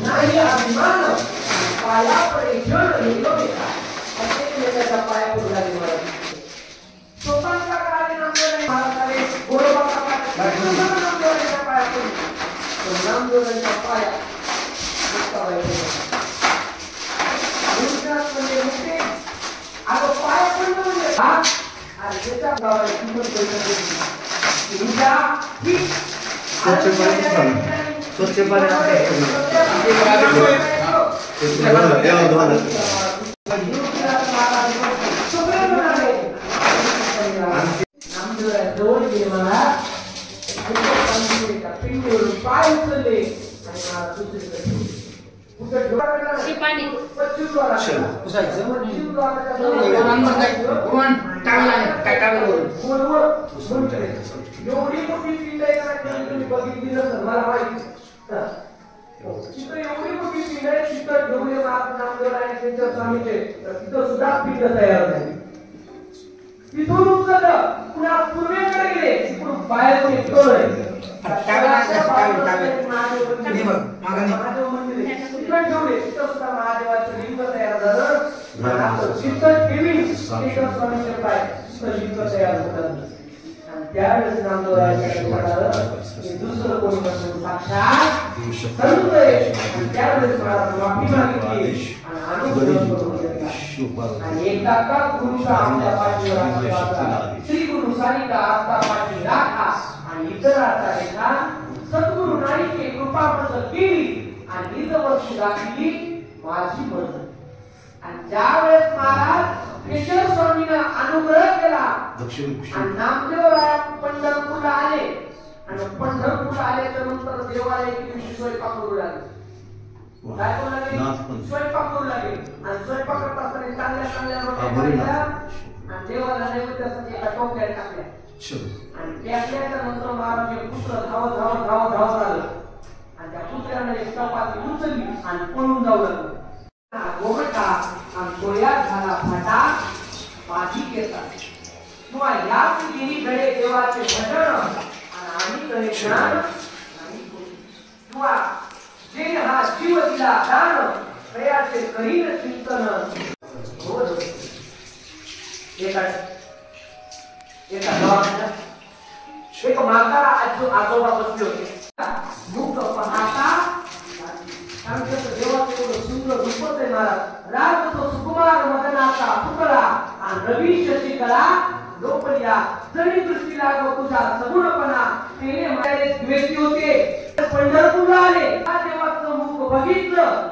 नाही अभिमान पाया पडे जण निरोधेचा असे त्याचा पाया पडू लागले मला स्वतःच्या काळाने नामदेव महाराजाने गोरोबाचा नामदेवाच्या पाया पडू नामदेवाच्या पाया म्हणजे मुक्ती आता पाया पडणं म्हणजे हा आणि त्याच्या गावाला किंमत तुमच्या ही स्वच्छ पाणी जवळ गेले मला पिंडीवरून पाय उचलले आणि मला एवढी मोठी पिंड आहे तुम्ही बघितली नसेल मला माहिती तिथं एवढी मोठी पिंड आहे तिथं ढोले नामदेव आणि त्यांच्या स्वामीचे तिथं सुद्धा पिंड तयार झाली तिथून उचललं पुन्हा पूर्वेकडे गेले तिकडून बाहेर निघतोय महादेवाचं लिंग तयार झालं तयार होतात त्यावेळेस दुसरं कोणी नसून साक्षात त्यावेळेस माफी मागितली आणि एकदा का गुरुचा आपल्या पाठीवर श्री गुरु सारिका आस्था पाठी राखा आणि इतराचा रेखा सद्गुरु नाईके कृपा प्रसन्न केली आणि इतवरची दाखली माझी मदत आणि ज्यावेळेस महाराज केशव स्वामींना अनुग्रह केला आणि नामदेवराया पंढरपूरला आले आणि पंढरपूरला आल्याच्या नंतर देवालयाची दिवशी स्वयंपाक करू लागले काय करू लागले स्वयंपाक करू लागले आणि स्वयंपाक करत असताना चांगल्या चांगल्या आणि देवाला नैवेद्यासाठी एका टोपल्यात टाकल्या आणि त्याच्या नंतर महाराज पुत्र धावत धावत धावत धावत आलं आणि त्या पुत्राने एक चपाती उचलली आणि पळून जाऊ लागलं गोमटा आणि डोळ्यात झाला फाटा माझी केसा किंवा याच गेली घडे देवाचे भजन आणि करे ज्ञान किंवा जे हा जीव दिला दान प्रयाचे करीन चिंतन एका गावात एक म्हातारा आजोबा बसले होते मुख पाहता देवाचे सुंदर रूपच आहे महाराज राज तो सुकुमार मदनाचा पुतळा आणि रवी शशिकला लोकल्या जरी दृष्टी लागो तुझा सगुणपणा तेने माझे द्वेषी होते पंढरपूरला आले त्या देवाचं मुख बघितलं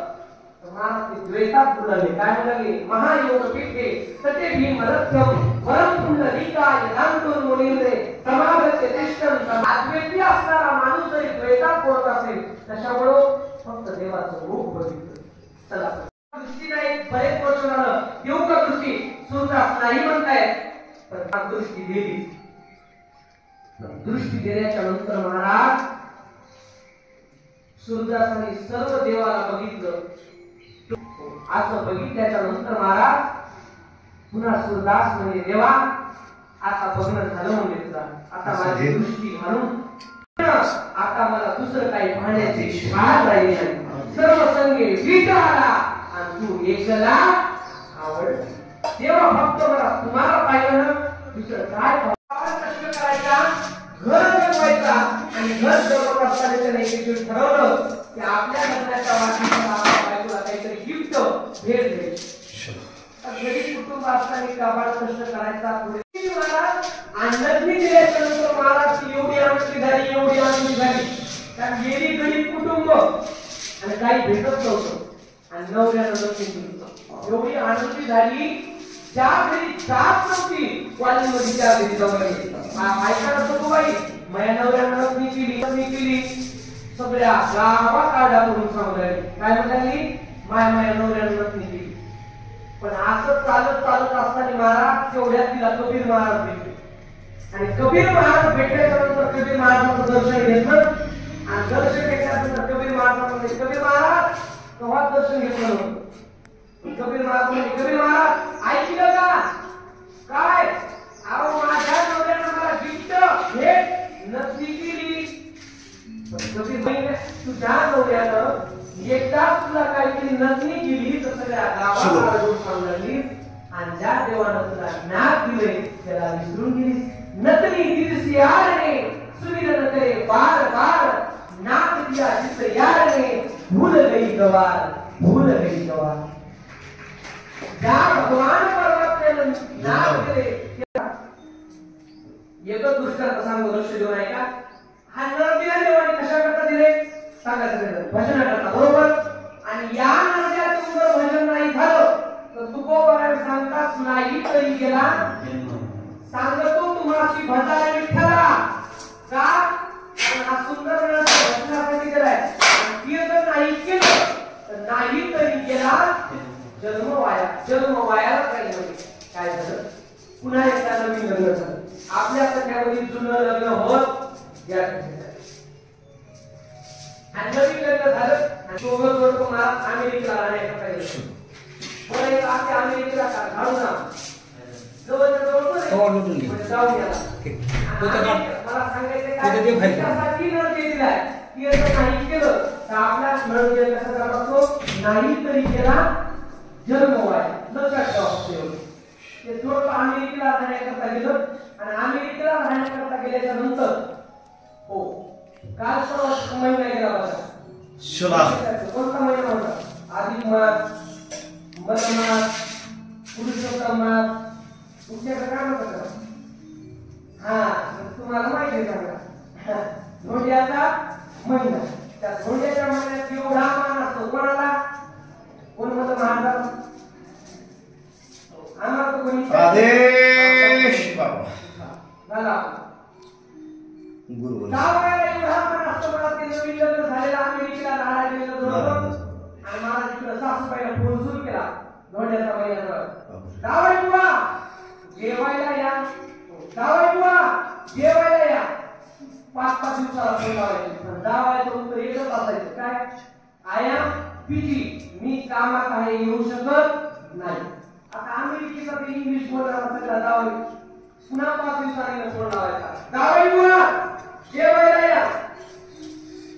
महाराज ते द्वेषात बुडले काय म्हणाले महायोग पीठे सते भीम रथ्यम परम पुंडलिकाय नामदूर मुनींद्रे समागते तिष्ठन अद्वैती असणारा माणूस जरी द्वेषात पडत असेल तशामुळे फक्त देवाचं रूप बघितलं चला दृष्टीला एक बरेच वर्ष झालं येऊ का दृष्टी सूरदास नाही म्हणतायत पण दृष्टी दिली दृष्टी देण्याच्या नंतर महाराज सूरदासाने सर्व देवाला बघितलं असं बघितल्याच्या नंतर महाराज पुन्हा सूरदास म्हणजे देवा आता बघणं झालं म्हणजे तुला आता माझी दृष्टी म्हणून आता मला दुसरं काही पाहण्याची शाळा राहिली नाही सर्व संगे विचारा आणि तू एकला आवड तेव्हा फक्त मला तुम्हाला पाहिलं दुसरं काय कष्ट करायचा घर बनवायचा आणि घर बनवत असताना त्याने एक ठरवलं की आपल्या लग्नाच्या वाढदिवसाला काहीतरी गिफ्ट भेट द्यायची गरीब कुटुंब असताना काबाड कष्ट करायचा पुढे लग्नी दिल्याच्या नंतर महाराज एवढी आनंदी झाली कारण गेली गरीब कुटुंब आणि काही भेटत नव्हतं आणि नवऱ्यानं लग्न दिलं एवढी आनंदी झाली ज्या घरी जात नव्हती कॉलेजमध्ये त्या घरी जाऊन ऐकायला नको बाई माझ्या नवऱ्यानं लग्नी केली सगळ्या गावात आडा करून सांगताय काय म्हणाली माझ्या नवऱ्यानं लग्नी केली पण असं चालत असताना महाराज तेवढ्यात तिला कबीर महाराज भेटले आणि कबीर महाराज भेटल्याच्या नंतर कबीर महाराजांचं दर्शन घेतलं आणि दर्शन घेतल्यानंतर कबीर महाराज कबीर महाराज तेव्हा दर्शन घेतलं नव्हतं कबीर महाराज ऐकलं का काय अहो माझ्या नवऱ्यानं मला गिफ्ट भेट नसली केली तुझ्या नवऱ्यानं एकदाच तुला काहीतरी नजनी केली तर सगळ्या गावाला रोज सांगलीस आणि ज्या देवानं तुला नाक दिले त्याला विसरून गेलीस. नकली दिवस यार ने सुमिरन न करे बार बार नाक दिया जिस यार ने भूल गई गवार भूल गई गवार. ज्या भगवान परमात्म्यानं नाक दिले एकच दृष्टांत सांगतो लक्ष देऊ नये का. हा नरदेव देवाने कशा करता दिले सांगायचं भजन करता बरोबर. आणि या नरदेवाचं जर भजन नाही झालं तर तुकोबराय सांगताच नाही तरी गेला सांगतो तुम्हाला भजाय विठ्ठला का हा सुंदर भजनासाठी केलाय. कीर्तन नाही केलं तर नाही तरी गेला जन्म वाया. जन्म वायाला काही काय झालं पुन्हा एकदा नवीन लग्न झालं. आपल्या सगळ्यामध्ये जुनं लग्न होत या आणि नवीन लग्न झालं आणि दोघं जोड तुम्हाला अमेरिकेला राहण्याकरता गेलं. पण एक आपल्या अमेरिकेला घालू ना जवळच्या जवळ जाऊन गेला. मला सांगायचं काय त्यासाठी न दिलाय की नाही केलं तर आपल्या नळ कसं करतो नाही तरी केला जन्म वाया. लक्षात ठेवा ते जोड अमेरिकेला राहण्याकरता गेलं आणि अमेरिकेला राहण्याकरता गेल्याच्या नंतर हो काल परवा महिना गेला बघा. कोणता महिना होता अधिक मास मधमास पुरुषोत्तम मास तुमच्याकडे काय म्हणतात हा तुम्हाला माहिती आहे का धोंड्याचा महिना. त्या धोंड्याच्या महिन्यात एवढा मान असतो कोणाला कोण म्हणतं महाराज आम्हाला तो कोणी आदेश बाबा झाला गुरु गावाला एवढा मान असतो. मला ते नवीन लग्न झालेला अमेरिकेला राहायला गेलेलं बरोबर आणि मला तिकडे सासूबाईला फोन सुरू केला धोंड्याचा महिन्यावर जावई बुवा जेवायला या जावई बुवा जेवायला या. 5-5 दिवसाला फोन लावायचे जावायचं उत्तर एकच असायचं काय आय एम बिझी मी कामात आहे येऊ शकत नाही. आता अमेरिकेचा ते इंग्लिश बोलणारा सगळा जावई पुन्हा 5 दिवसांनी फोन लावायचा जावई बुवा जेवायला या.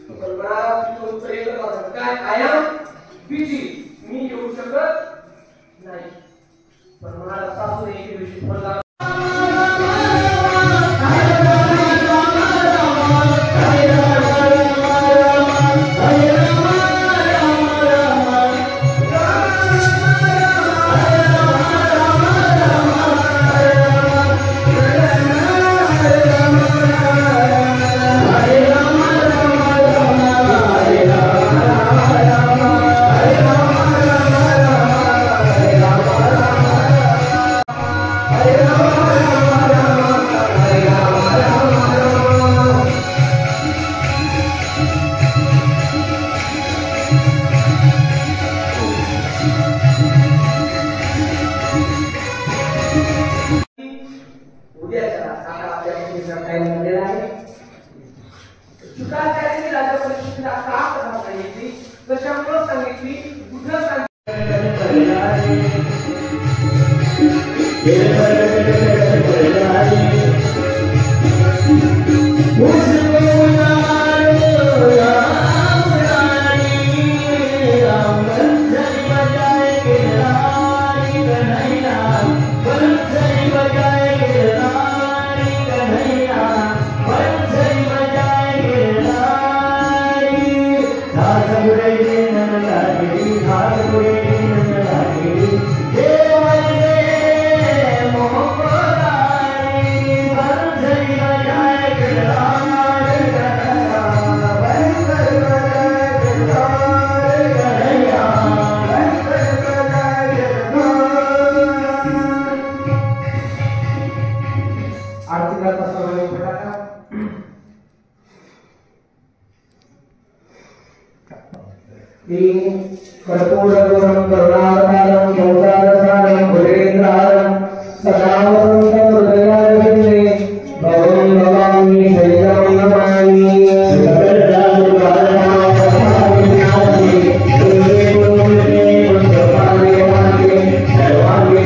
पण मला उत्तर एकच असायचं काय आय एम बिझी मी येऊ शकत नाही. पण मला सासू एक दिवशी फोन लावला कर्पूरगौरं करुणावतारं संसारसारं भुजगेन्द्रहारं सदा वसन्तं हृदयारविन्दे भवं भवामि शरीरं नमामि सर्वांगे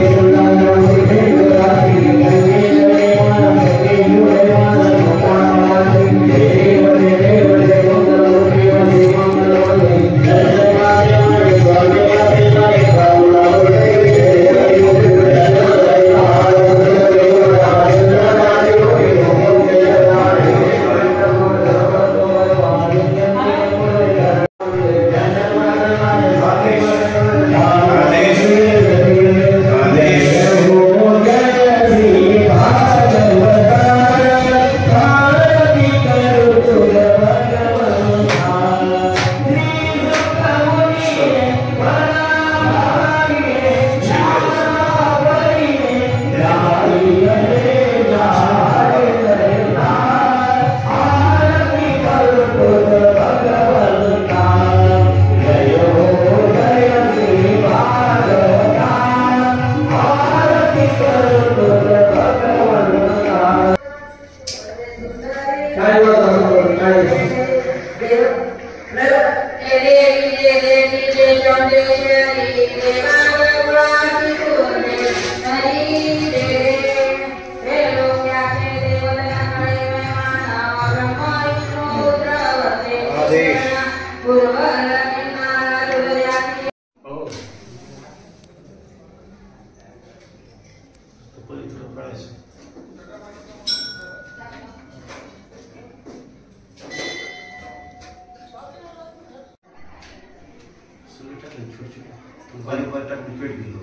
बारीक बारीक टाकून पेट गेलो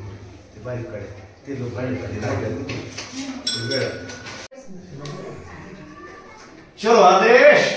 ते बारीक काढे ते लोक चलो आदेश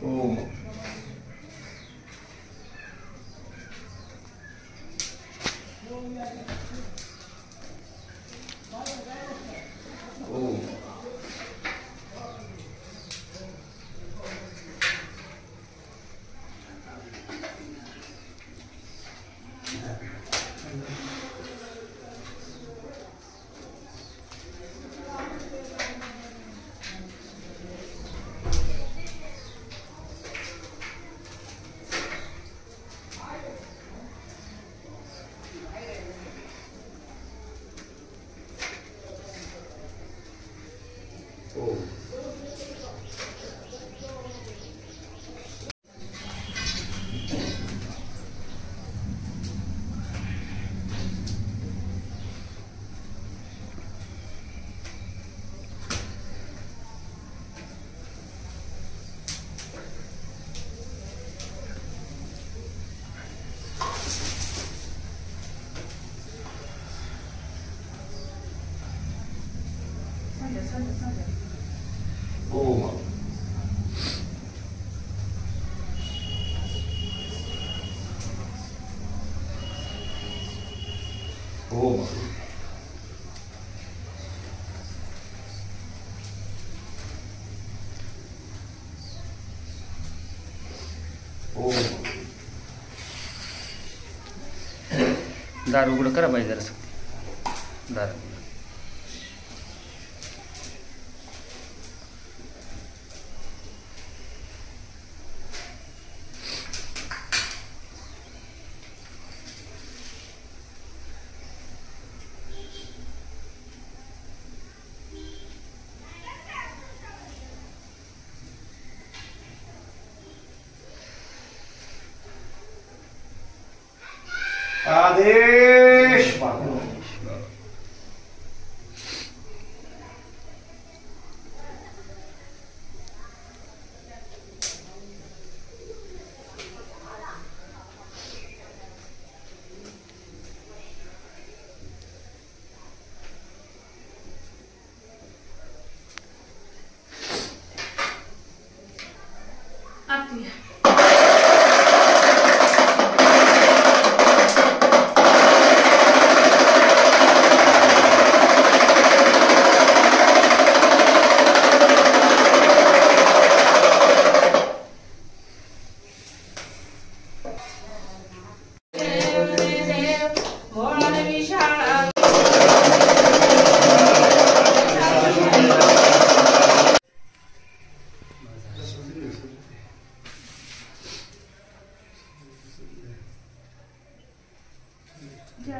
ओम ओम ओम ओम ओम दार उघडं करा पाहिजे जरा दार आदेश बाबा Ya,